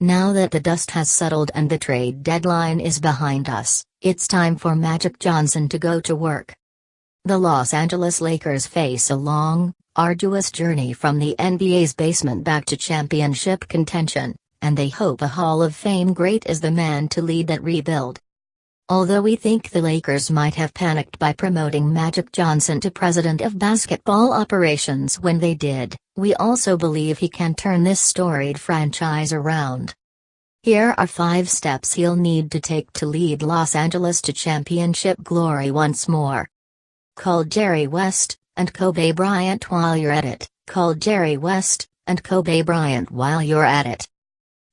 Now that the dust has settled and the trade deadline is behind us, it's time for Magic Johnson to go to work. The Los Angeles Lakers face a long, arduous journey from the NBA's basement back to championship contention, and they hope a Hall of Fame great is the man to lead that rebuild. Although we think the Lakers might have panicked by promoting Magic Johnson to president of basketball operations when they did, we also believe he can turn this storied franchise around. Here are 5 steps he'll need to take to lead Los Angeles to championship glory once more. Call Jerry West and Kobe Bryant while you're at it. Call Jerry West and Kobe Bryant while you're at it.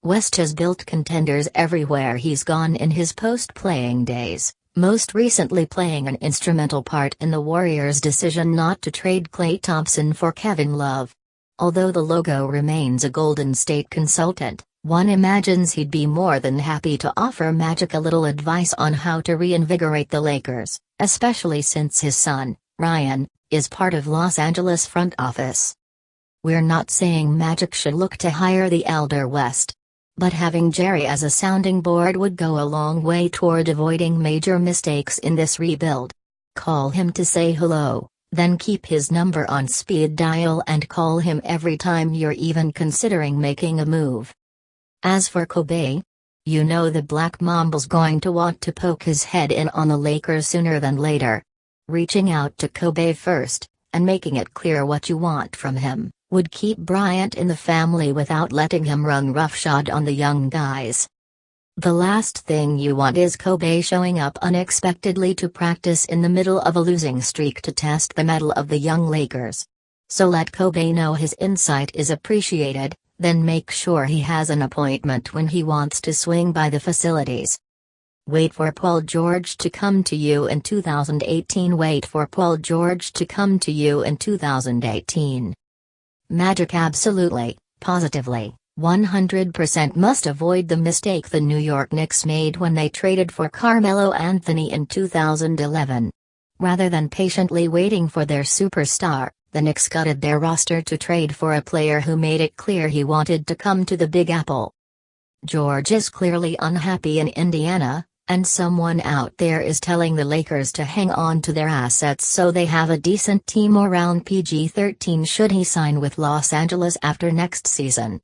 West has built contenders everywhere he's gone in his post-playing days, most recently playing an instrumental part in the Warriors' decision not to trade Klay Thompson for Kevin Love. Although the logo remains a Golden State consultant, one imagines he'd be more than happy to offer Magic a little advice on how to reinvigorate the Lakers, especially since his son, Ryan, is part of Los Angeles front office. We're not saying Magic should look to hire the elder West. But having Jerry as a sounding board would go a long way toward avoiding major mistakes in this rebuild. Call him to say hello, then keep his number on speed dial and call him every time you're even considering making a move. As for Kobe, you know the Black Mamba's going to want to poke his head in on the Lakers sooner than later. Reaching out to Kobe first, and making it clear what you want from him, would keep Bryant in the family without letting him run roughshod on the young guys. The last thing you want is Kobe showing up unexpectedly to practice in the middle of a losing streak to test the mettle of the young Lakers. So let Kobe know his insight is appreciated, then make sure he has an appointment when he wants to swing by the facilities. Wait for Paul George to come to you in 2018. Wait for Paul George to come to you in 2018. Magic absolutely, positively, 100% must avoid the mistake the New York Knicks made when they traded for Carmelo Anthony in 2011. Rather than patiently waiting for their superstar, the Knicks gutted their roster to trade for a player who made it clear he wanted to come to the Big Apple. George is clearly unhappy in Indiana, and someone out there is telling the Lakers to hang on to their assets so they have a decent team around PG-13 should he sign with Los Angeles after next season.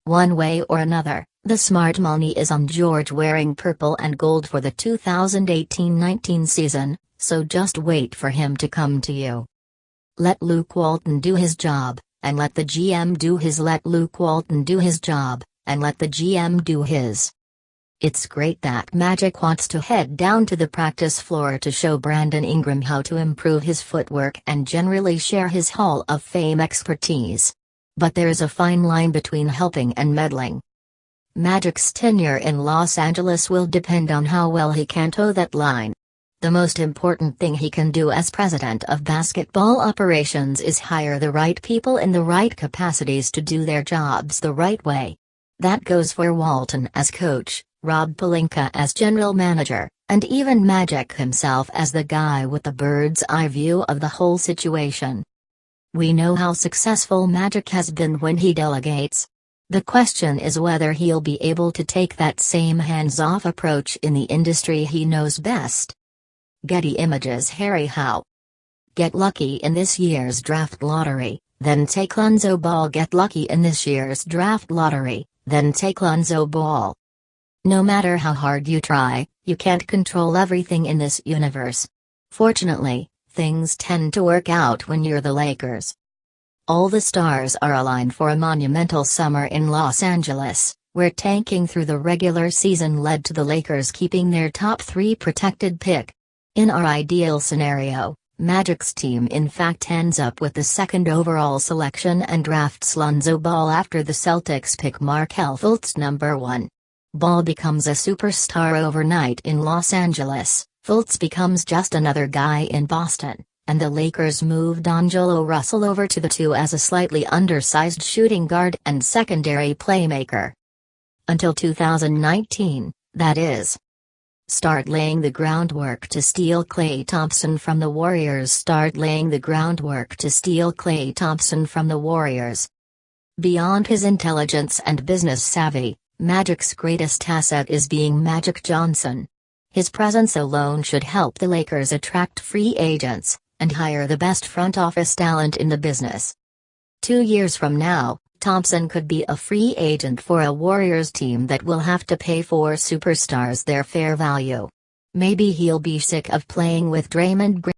One way or another, the smart money is on George wearing purple and gold for the 2018-19 season, so just wait for him to come to you. Let Luke Walton do his job, and let the GM do his. Let Luke Walton do his job, and let the GM do his. It's great that Magic wants to head down to the practice floor to show Brandon Ingram how to improve his footwork and generally share his Hall of Fame expertise. But there's a fine line between helping and meddling. Magic's tenure in Los Angeles will depend on how well he can toe that line. The most important thing he can do as president of basketball operations is hire the right people in the right capacities to do their jobs the right way. That goes for Walton as coach, Rob Pelinka as general manager, and even Magic himself as the guy with the bird's-eye view of the whole situation. We know how successful Magic has been when he delegates. The question is whether he'll be able to take that same hands-off approach in the industry he knows best. Getty Images. Harry Howe. Get lucky in this year's draft lottery, then take Lonzo Ball. Get lucky in this year's draft lottery, then take Lonzo Ball. No matter how hard you try, you can't control everything in this universe. Fortunately, things tend to work out when you're the Lakers. All the stars are aligned for a monumental summer in Los Angeles, where tanking through the regular season led to the Lakers keeping their top 3 protected pick. In our ideal scenario, Magic's team in fact ends up with the 2nd overall selection and drafts Lonzo Ball after the Celtics pick Markelle Fultz number 1. Ball becomes a superstar overnight in Los Angeles, Fultz becomes just another guy in Boston, and the Lakers move D'Angelo Russell over to the 2 as a slightly undersized shooting guard and secondary playmaker. Until 2019, that is. Start laying the groundwork to steal Klay Thompson from the Warriors. Start laying the groundwork to steal Klay Thompson from the Warriors. Beyond his intelligence and business savvy, Magic's greatest asset is being Magic Johnson. His presence alone should help the Lakers attract free agents and hire the best front office talent in the business. 2 years from now, Thompson could be a free agent for a Warriors team that will have to pay for superstars their fair value. Maybe he'll be sick of playing with Draymond Green.